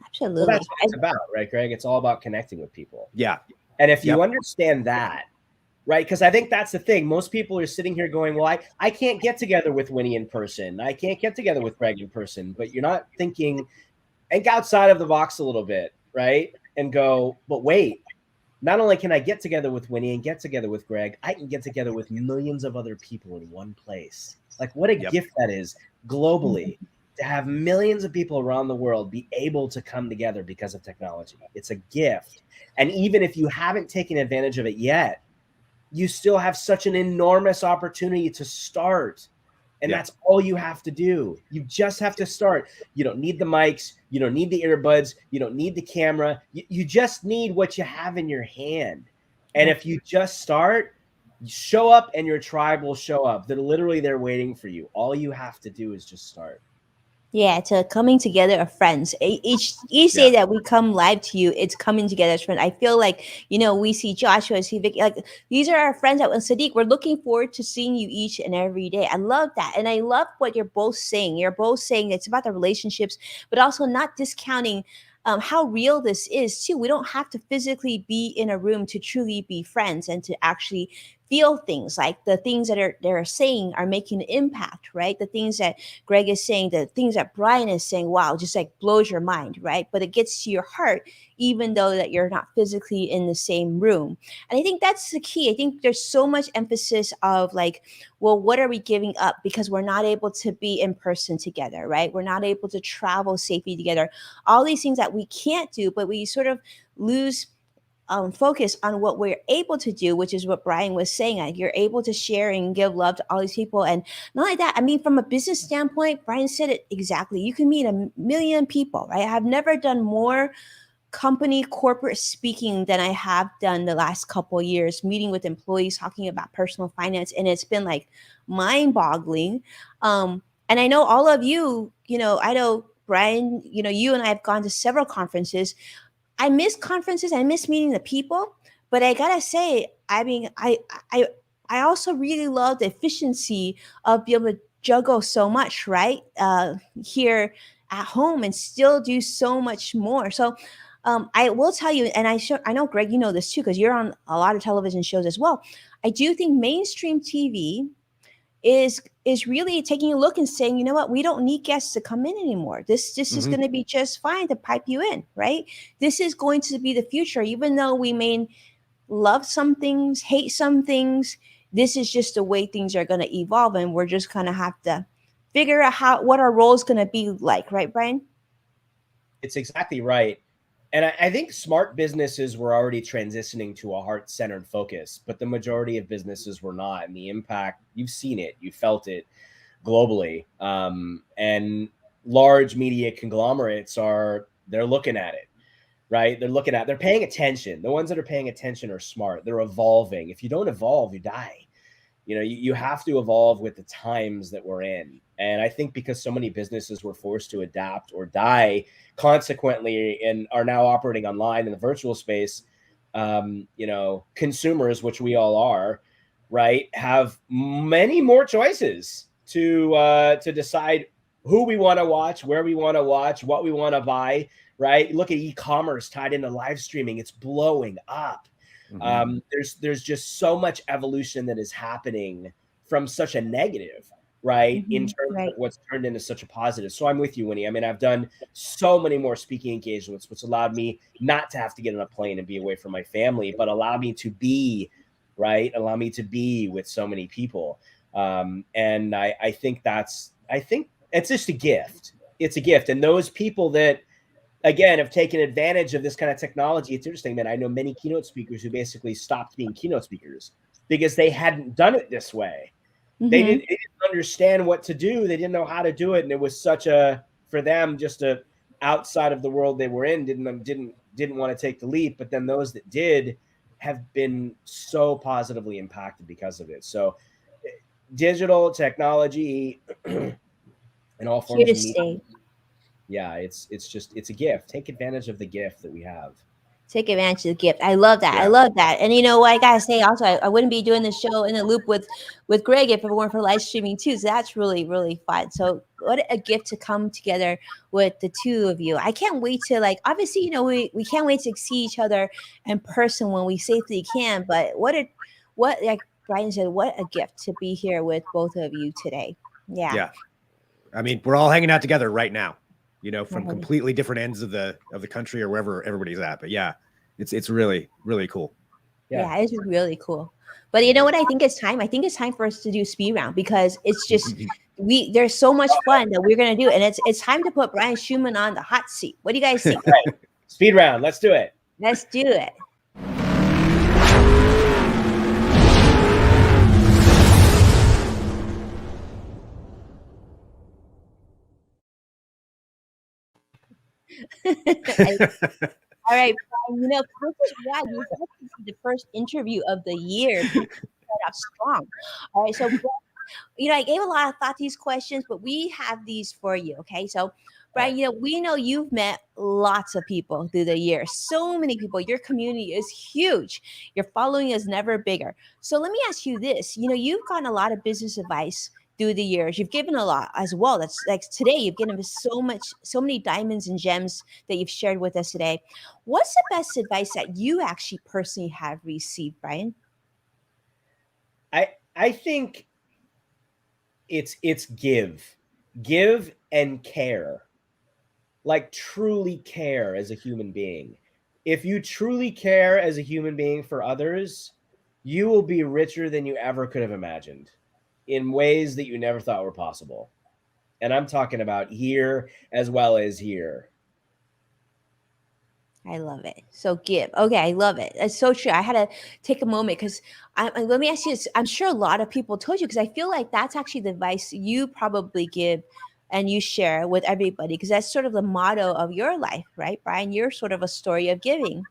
Absolutely. Well, that's what it's about, right, Greg? It's all about connecting with people. Yeah. And if you understand that, right? Because I think that's the thing. Most people are sitting here going, well, I can't get together with Winnie in person. I can't get together with Greg in person. But you're not thinking, think outside of the box a little bit, right? And go, but wait, not only can I get together with Winnie and get together with Greg, I can get together with millions of other people in one place. Like, what a gift that is globally, to have millions of people around the world be able to come together because of technology. It's a gift. And even if you haven't taken advantage of it yet, you still have such an enormous opportunity to start. And that's all you have to do. You just have to start. You don't need the mics. You don't need the earbuds. You don't need the camera. You just need what you have in your hand. And if you just start, you show up and your tribe will show up. They're waiting for you. All you have to do is just start. Yeah, it's a coming together of friends. Each day that we come live to you, it's coming together as friends. I feel like, we see Joshua, see Vicky, like these are our friends that with Sadiq. We're looking forward to seeing you each and every day. I love that. And I love what you're both saying. You're both saying it's about the relationships, but also not discounting how real this is too. We don't have to physically be in a room to truly be friends and to actually feel things, like the things that they're saying are making an impact, right? The things that Greg is saying, the things that Brian is saying, wow, just like blows your mind, right? But it gets to your heart, even though that you're not physically in the same room. And I think that's the key. I think there's so much emphasis of like, well, what are we giving up because we're not able to be in person together, right? We're not able to travel safely together. All these things that we can't do, but we sort of lose focus on what we're able to do, which is what Brian was saying. Like you're able to share and give love to all these people. And not like that. I mean, from a business standpoint, Brian said it exactly. You can meet a million people, right? I've never done more company corporate speaking than I have done the last couple of years, meeting with employees, talking about personal finance. And it's been like mind boggling. And I know all of you, I know Brian, you and I have gone to several conferences. I miss conferences. I miss meeting the people. But I gotta say, I mean, I also really love the efficiency of being able to juggle so much, right? Here at home and still do so much more. So I will tell you, and I know Greg, you know this too, because you're on a lot of television shows as well. I do think mainstream TV is really taking a look and saying, you know what, we don't need guests to come in anymore. This is going to be just fine to pipe you in, right? This is going to be the future, even though we may love some things, hate some things. This is just the way things are going to evolve, and we're just going to have to figure out what our role is going to be like, right, Brian? It's exactly right. And I think smart businesses were already transitioning to a heart-centered focus, but the majority of businesses were not. And the impact, you've seen it, you felt it globally. And large media conglomerates they're looking at it, right? They're paying attention. The ones that are paying attention are smart. They're evolving. If you don't evolve, you die. You have to evolve with the times that we're in. And I think because so many businesses were forced to adapt or die consequently and are now operating online in the virtual space, consumers, which we all are, right, have many more choices to decide who we want to watch, where we want to watch, what we want to buy, right? Look at e-commerce tied into live streaming. It's blowing up. Mm-hmm. There's just so much evolution that is happening from such a negative, right, in terms of what's turned into such a positive. So I'm with you, Winnie. I mean, I've done so many more speaking engagements, which allowed me not to have to get on a plane and be away from my family, but allow me to be with so many people. And I think it's just a gift. It's a gift. And those people that, again, have taken advantage of this kind of technology. It's interesting, man. I know many keynote speakers who basically stopped being keynote speakers because they hadn't done it this way. Mm-hmm. They didn't understand what to do. They didn't know how to do it. And it was for them, just outside of the world they were in, didn't want to take the leap. But then those that did have been so positively impacted because of it. So digital technology in all forms of media. Yeah, it's a gift. Take advantage of the gift that we have. Take advantage of the gift. I love that. Yeah. I love that. And you know what I gotta say also, I wouldn't be doing this show in the loop with Greg if it weren't for live streaming too. So that's really, really fun. So what a gift to come together with the two of you. I can't wait to obviously, we can't wait to see each other in person when we safely can. But what like Brian said, what a gift to be here with both of you today. Yeah. Yeah. I mean, we're all hanging out together right now. From completely different ends of the country or wherever everybody's at. But yeah, it's really, really cool. Yeah, it's really cool. But you know what? I think it's time. I think it's time for us to do speed round because it's just there's so much fun that we're gonna do, and it's time to put Brian Schulman on the hot seat. What do you guys think? Right. Speed round. Let's do it. Let's do it. All right, this is why this is the first interview of the year. Strong. All right, so I gave a lot of thought to these questions, but we have these for you. Okay, so Brian, we know you've met lots of people through the years. So many people. Your community is huge. Your following is never bigger. So let me ask you this. You've gotten a lot of business advice through the years. You've given a lot as well. That's like today, you've given us so many diamonds and gems that you've shared with us today. What's the best advice that you actually personally have received, Brian? I think it's give and care, like truly care as a human being. If you truly care as a human being for others, you will be richer than you ever could have imagined in ways that you never thought were possible. And I'm talking about here as well as here. I love it. So give. Okay, I love it. It's so true. I had to take a moment because let me ask you this. I'm sure a lot of people told you because I feel like that's actually the advice you probably give and you share with everybody because that's sort of the motto of your life, right, Brian? You're sort of a story of giving.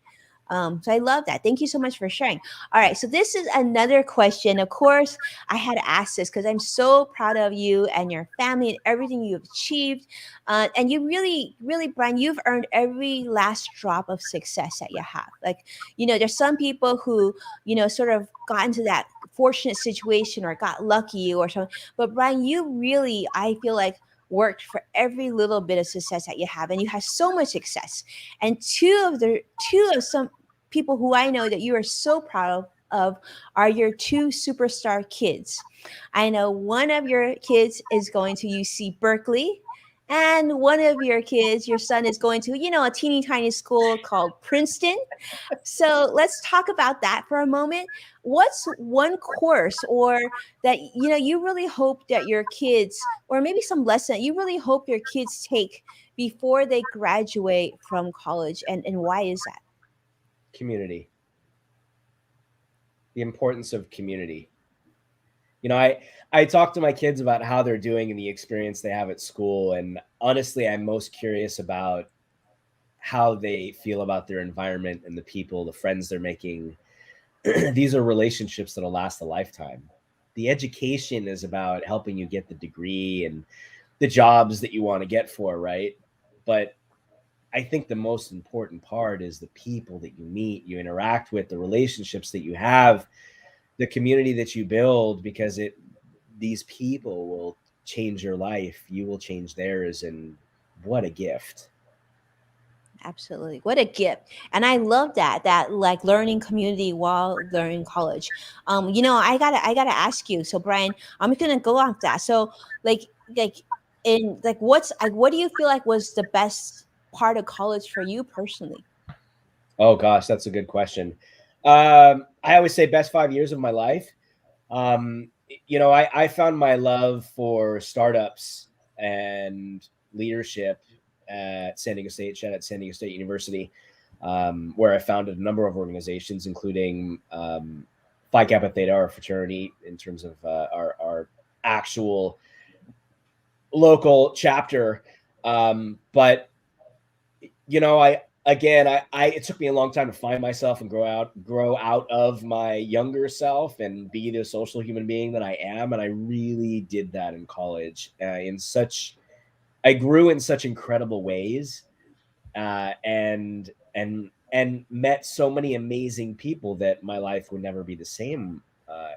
So I love that. Thank you so much for sharing. All right, so this is another question. Of course, I had to ask this because I'm so proud of you and your family and everything you've achieved. And you really, really, Brian, you've earned every last drop of success that you have. Like, there's some people who, sort of got into that fortunate situation or got lucky or something. But Brian, you really, I feel like, worked for every little bit of success that you have, and you have so much success. And two of some people who I know that you are so proud of are your two superstar kids. I know one of your kids is going to UC Berkeley, and one of your kids, your son, is going to, a teeny tiny school called Princeton. So let's talk about that for a moment. What's one course or that you really hope that your kids, or maybe some lesson you really hope your kids take before they graduate from college, and why is that? Community. The importance of community. I talk to my kids about how they're doing and the experience they have at school, and honestly, I'm most curious about how they feel about their environment and the people, the friends they're making. These are relationships that'll last a lifetime. The education is about helping you get the degree and the jobs that you want to get for, right? But I think the most important part is the people that you meet, you interact with, the relationships that you have, the community that you build, because these people will change your life. You will change theirs, and what a gift. Absolutely. What a gift. And I love that like learning community while learning college. I gotta ask you. So Brian, I'm gonna go off that. So like like in like what do you feel like was the best part of college for you personally? Oh gosh, that's a good question. I always say best 5 years of my life. Um, I found my love for startups and leadership at San Diego State, shout out San Diego State University, where I founded a number of organizations, including Phi Kappa Theta, our fraternity, in terms of our actual local chapter. But I it took me a long time to find myself and grow out of my younger self and be the social human being that I am. And I really did that in college. I grew in such incredible ways, and met so many amazing people that my life would never be the same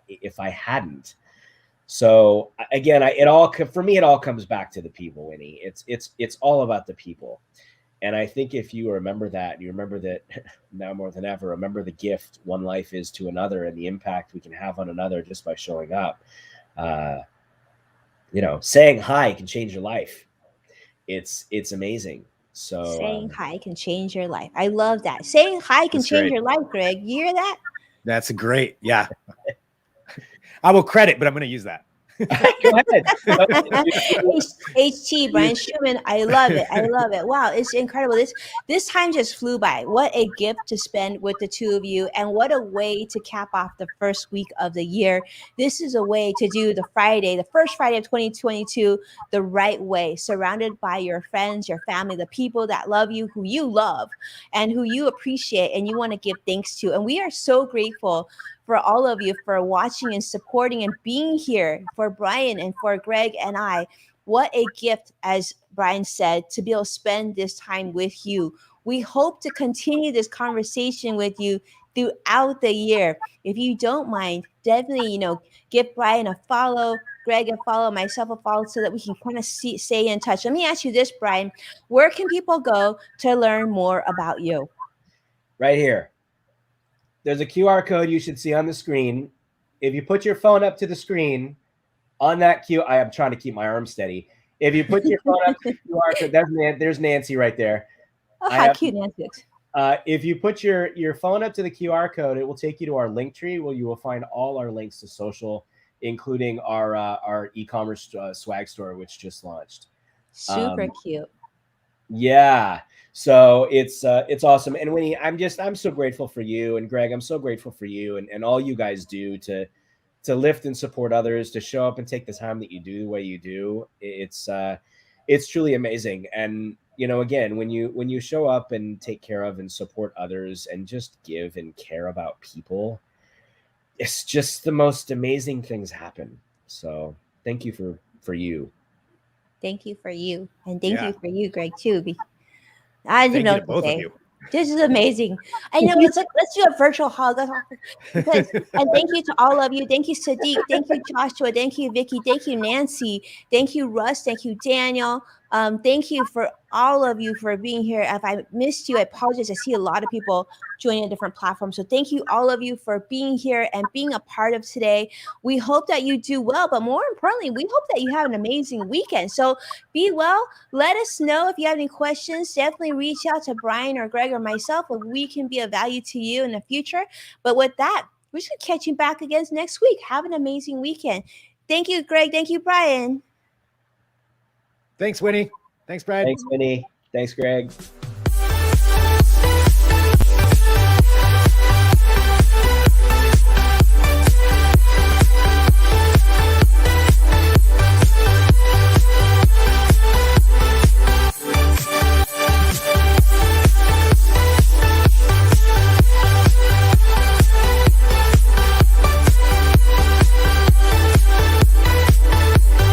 if I hadn't. So again, for me, it all comes back to the people, Winnie. It's all about the people. And I think if you remember that, you remember that now more than ever, remember the gift one life is to another and the impact we can have on another just by showing up. Saying hi can change your life. It's amazing. So Saying hi can change your life. I love that. Saying hi can That's change great. your life, Greg. You hear that? That's great. Yeah. I will credit, but I'm going to use that. go ahead. HT Brian Schulman, I love it. I love it. Wow, it's incredible. This time just flew by. What a gift to spend with the two of you, and what a way to cap off the first week of the year. This is a way to do the first Friday of 2022, the right way, surrounded by your friends, your family, the people that love you, who you love, and who you appreciate, and you want to give thanks to. And we are so grateful for all of you for watching and supporting and being here, for Brian and for Greg and I. What a gift, as Brian said, to be able to spend this time with you. We hope to continue this conversation with you throughout the year. If you don't mind, definitely, give Brian a follow, Greg a follow, myself a follow, so that we can kind of stay in touch. Let me ask you this, Brian. Where can people go to learn more about you? Right here. There's a QR code you should see on the screen. if you put your phone up to the screen on that I am trying to keep my arm steady. If you put your phone up to the QR code, there's Nancy right there. Oh, how cute Nancy looks. If you put your phone up to the QR code, it will take you to our link tree where you will find all our links to social, including our e-commerce swag store, which just launched. Super cute. Yeah. So it's awesome. And Winnie, I'm so grateful for you, and Greg, I'm so grateful for you and all you guys do to lift and support others, to show up and take the time that you do the way you do. It's truly amazing. And again, when you show up and take care of and support others and just give and care about people, it's just the most amazing things happen. So thank you for you. Thank you for you. And thank you for you, Greg, too. I didn't know what to both say. of you. This is amazing. I know. It's like, let's do a virtual hug. And thank you to all of you. Thank you, Sadiq. Thank you, Joshua. Thank you, Vicky. Thank you, Nancy. Thank you, Russ. Thank you, Daniel. Thank you for all of you for being here. If I missed you, I apologize. I see a lot of people joining a different platform. So thank you, all of you, for being here and being a part of today. We hope that you do well, but more importantly, we hope that you have an amazing weekend. So be well. Let us know if you have any questions. Definitely reach out to Brian or Greg or myself if we can be of value to you in the future. But with that, we're just going to catch you back again next week. Have an amazing weekend. Thank you, Greg. Thank you, Brian. Thanks, Winnie. Thanks, Brad. Thanks, Winnie. Thanks, Greg.